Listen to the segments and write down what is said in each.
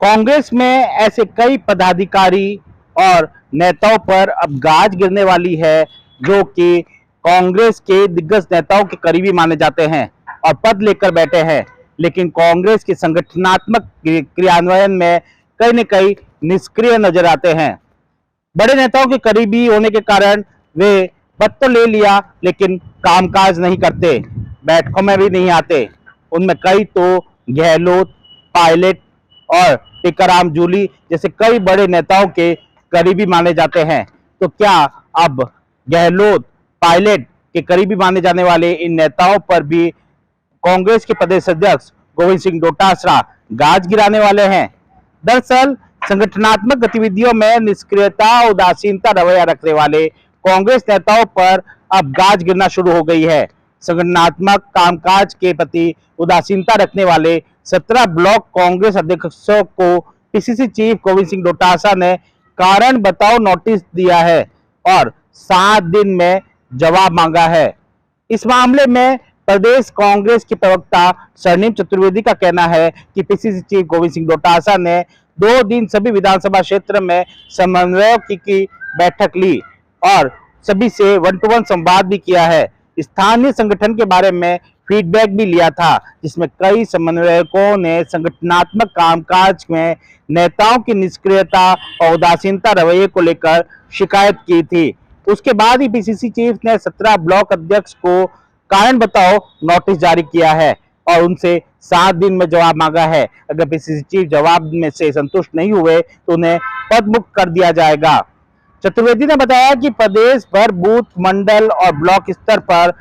कांग्रेस में ऐसे कई पदाधिकारी और नेताओं पर अब गाज गिरने वाली है, जो कि कांग्रेस के दिग्गज नेताओं के करीबी माने जाते हैं और पद लेकर बैठे हैं, लेकिन कांग्रेस के संगठनात्मक क्रियान्वयन में कहीं न कहीं निष्क्रिय नजर आते हैं। बड़े नेताओं के करीबी होने के कारण वे पद तो ले लिया, लेकिन कामकाज नहीं करते, बैठकों में भी नहीं आते। उनमें कई तो गहलोत, पायलट और टीकाराम जूली जैसे कई बड़े नेताओं के करीबी माने जाते हैं। तो क्या अब गहलोत, पायलट के करीबी माने जाने वाले इन नेताओं पर भी कांग्रेस के प्रदेश अध्यक्ष गोविंद सिंह डोटासरा गाज गिराने वाले हैं? दरअसल संगठनात्मक गतिविधियों में निष्क्रियता, उदासीनता रवैया रखने वाले कांग्रेस नेताओं पर अब गाज गिरना शुरू हो गई है। संगठनात्मक कामकाज के प्रति उदासीनता रखने वाले 17 ब्लॉक कांग्रेस अध्यक्षों को पीसीसी चीफ गोविंद सिंह डोटासरा ने कारण बताओ नोटिस दिया है और 7 दिन में जवाब मांगा है। इस मामले में प्रदेश कांग्रेस के प्रवक्ता स्वर्णिम चतुर्वेदी का कहना है कि पीसीसी चीफ गोविंद सिंह डोटासरा ने 2 दिन सभी विधानसभा क्षेत्र में समन्वयकों की बैठक ली और सभी से 1-to-1 संवाद भी किया है। स्थानीय संगठन के बारे में फीडबैक भी लिया था, जिसमें कई समन्वयकों ने संगठनात्मक कामकाज में नेताओं की निष्क्रियता और उदासीनता रवैये को लेकर शिकायत की थी। उसके बाद ही पीसीसी चीफ ने 17 ब्लॉक अध्यक्ष को कारण बताओ नोटिस जारी किया है और उनसे 7 दिन में जवाब मांगा है। अगर पीसीसी चीफ जवाब में से संतुष्ट नहीं हुए तो उन्हें पदमुक्त कर दिया जाएगा। चतुर्वेदी ने बताया कि प्रदेश भर बूथ, मंडल और ब्लॉक स्तर पर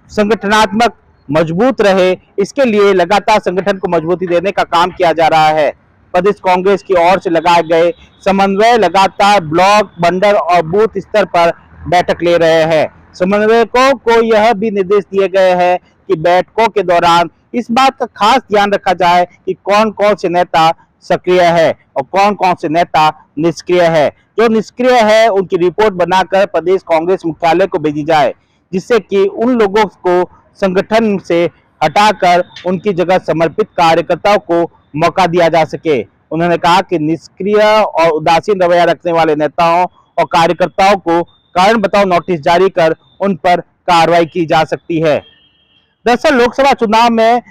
संगठनात्मक मजबूत रहे, इसके लिए लगातार संगठन को मजबूती देने का काम किया जा रहा है। प्रदेश कांग्रेस की ओर से लगाए गए समन्वय लगातार ब्लॉक, मंडल और बूथ स्तर पर बैठक ले रहे हैं। समन्वयकों को यह भी निर्देश दिए गए हैं कि बैठकों के दौरान इस बात का खास ध्यान रखा जाए कि कौन कौन से नेता सक्रिय है और कौन कौन से नेता निष्क्रिय है। जो निष्क्रिय है उनकी रिपोर्ट बनाकर प्रदेश कांग्रेस मुख्यालय को भेजी जाए, जिससे कि उन लोगों को संगठन से हटाकर उनकी जगह समर्पित कार्यकर्ताओं को मौका दिया जा सके। उन्होंने कहा कि निष्क्रिय और उदासीन रवैया रखने वाले नेताओं और कार्यकर्ताओं को कारण बताओ नोटिस जारी कर उन पर कार्रवाई की जा सकती है। दरअसल लोकसभा चुनाव में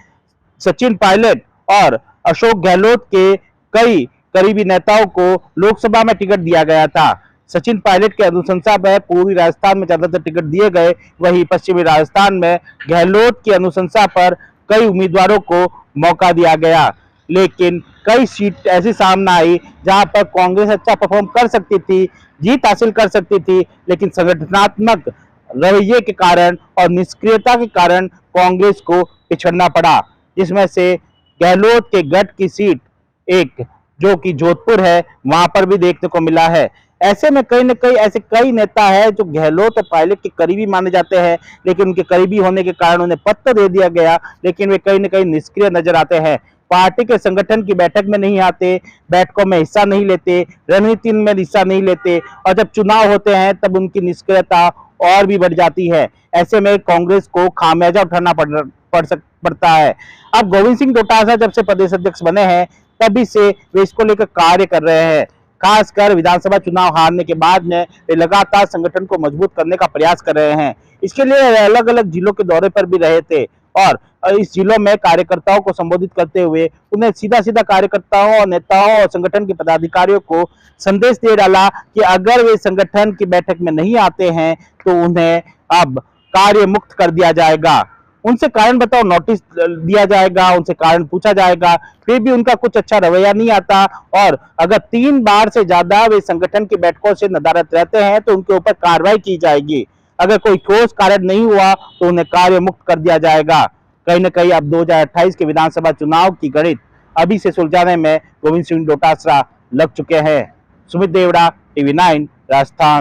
सचिन पायलट और अशोक गहलोत के कई करीबी नेताओं को लोकसभा में टिकट दिया गया था। सचिन पायलट के अनुशंसा पर पूर्वी राजस्थान में ज्यादातर टिकट दिए गए, वहीं पश्चिमी राजस्थान में गहलोत की अनुशंसा पर कई उम्मीदवारों को मौका दिया गया। लेकिन कई सीट ऐसी सामने आई जहां पर कांग्रेस अच्छा परफॉर्म कर सकती थी, जीत हासिल कर सकती थी, लेकिन संगठनात्मक रवैये के कारण और निष्क्रियता के कारण कांग्रेस को पिछड़ना पड़ा, जिसमें से गहलोत के गढ़ की सीट एक जो कि जोधपुर है, वहां पर भी देखने को मिला है। ऐसे में कहीं न कहीं ऐसे कई नेता है जो गहलोत और पायलट के करीबी माने जाते हैं, लेकिन उनके करीबी होने के कारण उन्हें पद तो दे दिया गया, लेकिन वे कहीं न कहीं निष्क्रिय नजर आते हैं। पार्टी के संगठन की बैठक में नहीं आते, बैठकों में हिस्सा नहीं लेते, रणनीति में हिस्सा नहीं लेते और जब चुनाव होते हैं तब उनकी निष्क्रियता और भी बढ़ जाती है। ऐसे में कांग्रेस को खामियाजा उठाना पड़ता है। अब गोविंद सिंह डोटासरा जब से प्रदेश अध्यक्ष बने हैं तभी से वे इसको लेकर कार्य कर रहे हैं। खासकर विधानसभा चुनाव हारने के बाद में वे लगातार संगठन को मजबूत करने का प्रयास कर रहे हैं। इसके लिए अलग अलग जिलों के दौरे पर भी रहे थे और इस जिलों में कार्यकर्ताओं को संबोधित करते हुए उन्हें सीधा सीधा कार्यकर्ताओं और नेताओं और संगठन के पदाधिकारियों को संदेश दे डाला कि अगर वे संगठन की बैठक में नहीं आते हैं तो उन्हें अब कार्य मुक्त कर दिया जाएगा, उनसे कारण बताओ नोटिस दिया जाएगा, उनसे कारण पूछा जाएगा। फिर भी उनका कुछ अच्छा रवैया नहीं आता और अगर 3 बार से ज्यादा वे संगठन की बैठकों से नदारद रहते हैं तो उनके ऊपर कार्रवाई की जाएगी। अगर कोई ठोस कार्य नहीं हुआ तो उन्हें कार्य मुक्त कर दिया जाएगा। कहीं न कहीं अब 2028 के विधानसभा चुनाव की गणित अभी से सुलझाने में गोविंद सिंह डोटासरा लग चुके हैं। सुमित देवड़ा, TV9 राजस्थान।